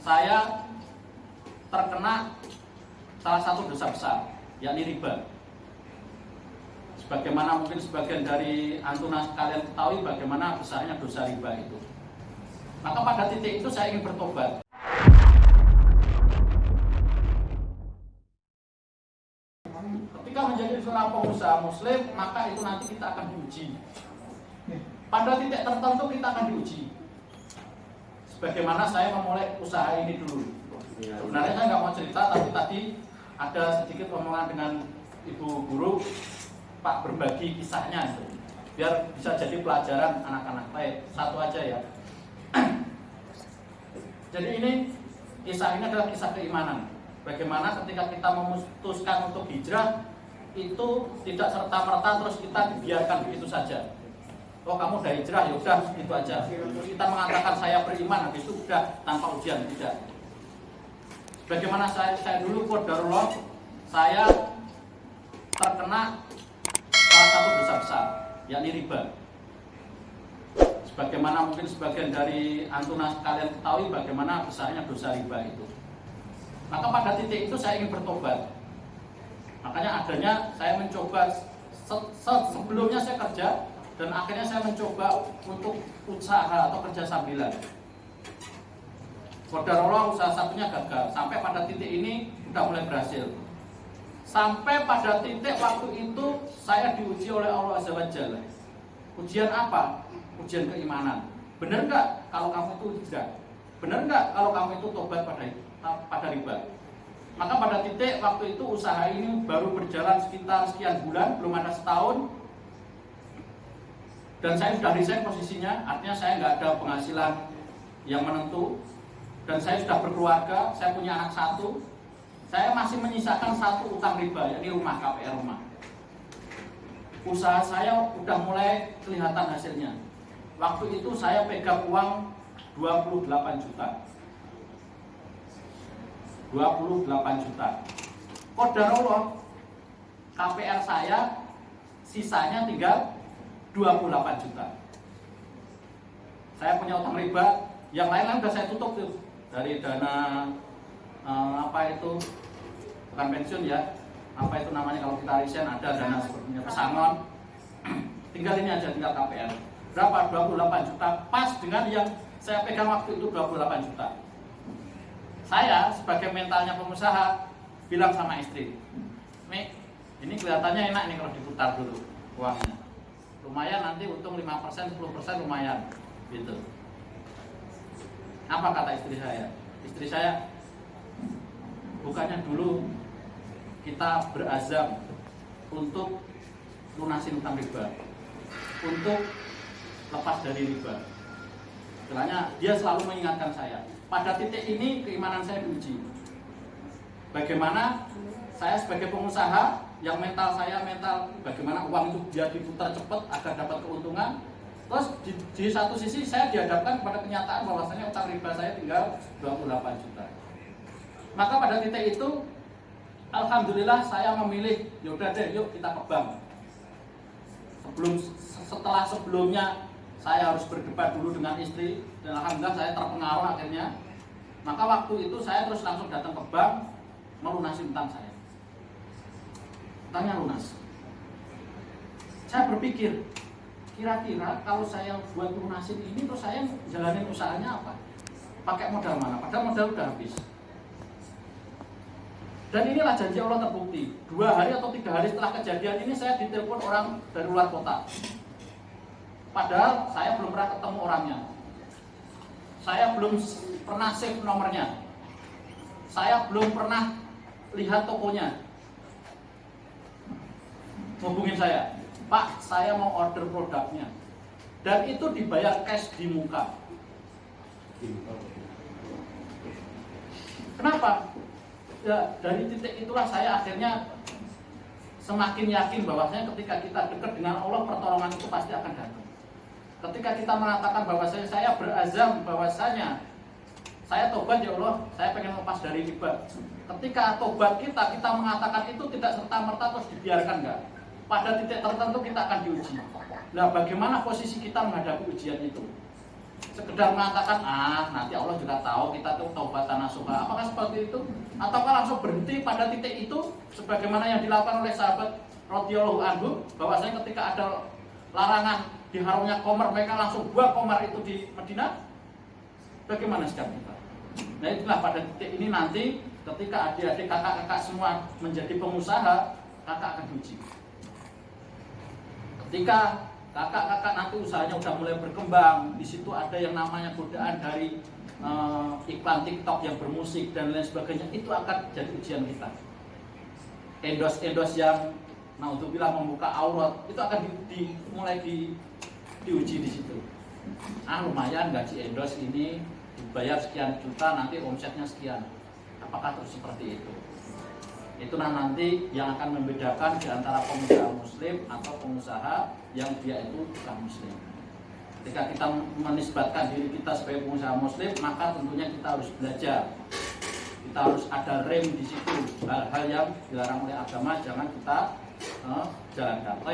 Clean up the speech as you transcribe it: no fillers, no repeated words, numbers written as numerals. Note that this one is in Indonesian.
saya terkena salah satu dosa besar, yakni riba. Sebagaimana mungkin sebagian dari antunas kalian ketahui bagaimana besarnya dosa riba itu. Maka pada titik itu saya ingin bertobat. Ketika menjadi seorang pengusaha muslim, maka itu nanti kita akan diuji. Pada titik tertentu kita akan diuji. Sebagaimana saya memulai usaha ini dulu. Sebenarnya saya nggak mau cerita, tapi tadi ada sedikit omongan dengan ibu guru, Pak berbagi kisahnya itu, biar bisa jadi pelajaran anak-anak. Baik, satu aja ya. Jadi ini kisah ini adalah kisah keimanan. Bagaimana ketika kita memutuskan untuk hijrah, itu tidak serta-merta terus kita dibiarkan begitu saja. Oh kamu udah hijrah, ya udah itu aja. Terus kita mengatakan saya beriman, habis itu udah tanpa ujian, tidak. Bagaimana saya dulu qadarullah, saya terkena salah satu dosa besar, yakni riba. Sebagaimana mungkin sebagian dari antunas kalian ketahui bagaimana besarnya dosa riba itu. Maka pada titik itu saya ingin bertobat. Makanya adanya saya mencoba sebelumnya saya kerja dan akhirnya saya mencoba untuk usaha atau kerja sambilan. Qadarullah usaha satunya gagal. Sampai pada titik ini sudah mulai berhasil. Sampai pada titik waktu itu saya diuji oleh Allah Azza wa Jalla. Ujian apa? Ujian keimanan. Benar nggak kalau kamu itu hijrah? Benar nggak kalau kamu itu tobat pada riba? Maka pada titik waktu itu usaha ini baru berjalan sekitar sekian bulan, belum ada setahun. Dan saya sudah resign posisinya, artinya saya nggak ada penghasilan yang menentu. Dan saya sudah berkeluarga, saya punya anak satu. Saya masih menyisakan satu utang riba, yakni rumah, KPR rumah. Usaha saya sudah mulai kelihatan hasilnya. Waktu itu saya pegang uang 28 juta. 28 juta. Qadarullah, KPR saya sisanya tinggal 28 juta. Saya punya utang riba, yang lain-lain sudah saya tutup tuh. Dari dana bukan pensiun ya, apa itu namanya kalau kita resign, ada dana sepertinya pesangon. Tinggal ini aja, tinggal KPR. Berapa? 28 juta, pas dengan yang saya pegang waktu itu 28 juta. Saya sebagai mentalnya pengusaha bilang sama istri, Nih, ini kelihatannya enak nih kalau diputar dulu uangnya. Lumayan nanti untung 5%, 10% lumayan gitu. Apa kata istri saya? Istri saya, bukannya dulu kita berazam untuk lunasin utang riba, untuk lepas dari riba. Istilahnya dia selalu mengingatkan saya. Pada titik ini keimanan saya diuji. Bagaimana saya sebagai pengusaha yang mental bagaimana uang itu biar diputar cepat agar dapat keuntungan. Terus di satu sisi saya dihadapkan pada kenyataan bahwasanya utang riba saya tinggal 28 juta. Maka pada titik itu alhamdulillah saya memilih yaudah deh yuk kita ke bank. Setelah sebelumnya saya harus berdebat dulu dengan istri dan alhamdulillah saya terpengaruh akhirnya. Maka waktu itu saya terus langsung datang ke bank melunasi utang saya. Utangnya lunas. Saya berpikir, kira-kira kalau saya buat lunasin ini terus saya jalanin usahanya apa? Pakai modal mana? Padahal modal udah habis. Dan inilah janji Allah terbukti. 2 hari atau 3 hari setelah kejadian ini saya ditelepon orang dari luar kota. Padahal saya belum pernah ketemu orangnya. Saya belum pernah save nomornya. Saya belum pernah lihat tokonya. Hubungin saya, Pak, saya mau order produknya. Dan itu dibayar cash di muka. Kenapa? Ya, dari titik itulah saya akhirnya semakin yakin bahwasanya ketika kita dekat dengan Allah, pertolongan itu pasti akan datang. Ketika kita mengatakan bahwasanya saya berazam bahwasanya saya tobat ya Allah, saya pengen lepas dari riba. Ketika tobat kita mengatakan itu tidak serta-merta terus dibiarkan enggak. Pada titik tertentu kita akan diuji. Nah, bagaimana posisi kita menghadapi ujian itu? sekedar mengatakan nanti Allah juga tahu kita tuh taubatan nasuha. Apakah seperti itu? Ataukah langsung berhenti pada titik itu sebagaimana yang dilakukan oleh sahabat radhiyallahu anhu, bahwasanya ketika ada larangan diharamnya khamar mereka langsung buang khamar itu di Madinah? Bagaimana sikap kita? Nah itulah pada titik ini nanti ketika adik-adik kakak-kakak semua menjadi pengusaha, kakak akan diuji. Ketika kakak-kakak nanti usahanya udah mulai berkembang, di situ ada yang namanya godaan dari iklan TikTok yang bermusik dan lain sebagainya, itu akan jadi ujian kita. Endos-endos yang naudzubillah membuka aurat, itu akan mulai diuji di situ. Lumayan gaji endos ini dibayar sekian juta, nanti omsetnya sekian. Apakah terus seperti itu? Itulah nanti yang akan membedakan di antara pengusaha muslim atau pengusaha yang dia itu bukan muslim. Ketika kita menisbatkan diri kita sebagai pengusaha muslim, maka tentunya kita harus belajar. Kita harus ada rem di situ. Hal-hal yang dilarang oleh agama jangan kita jalankan.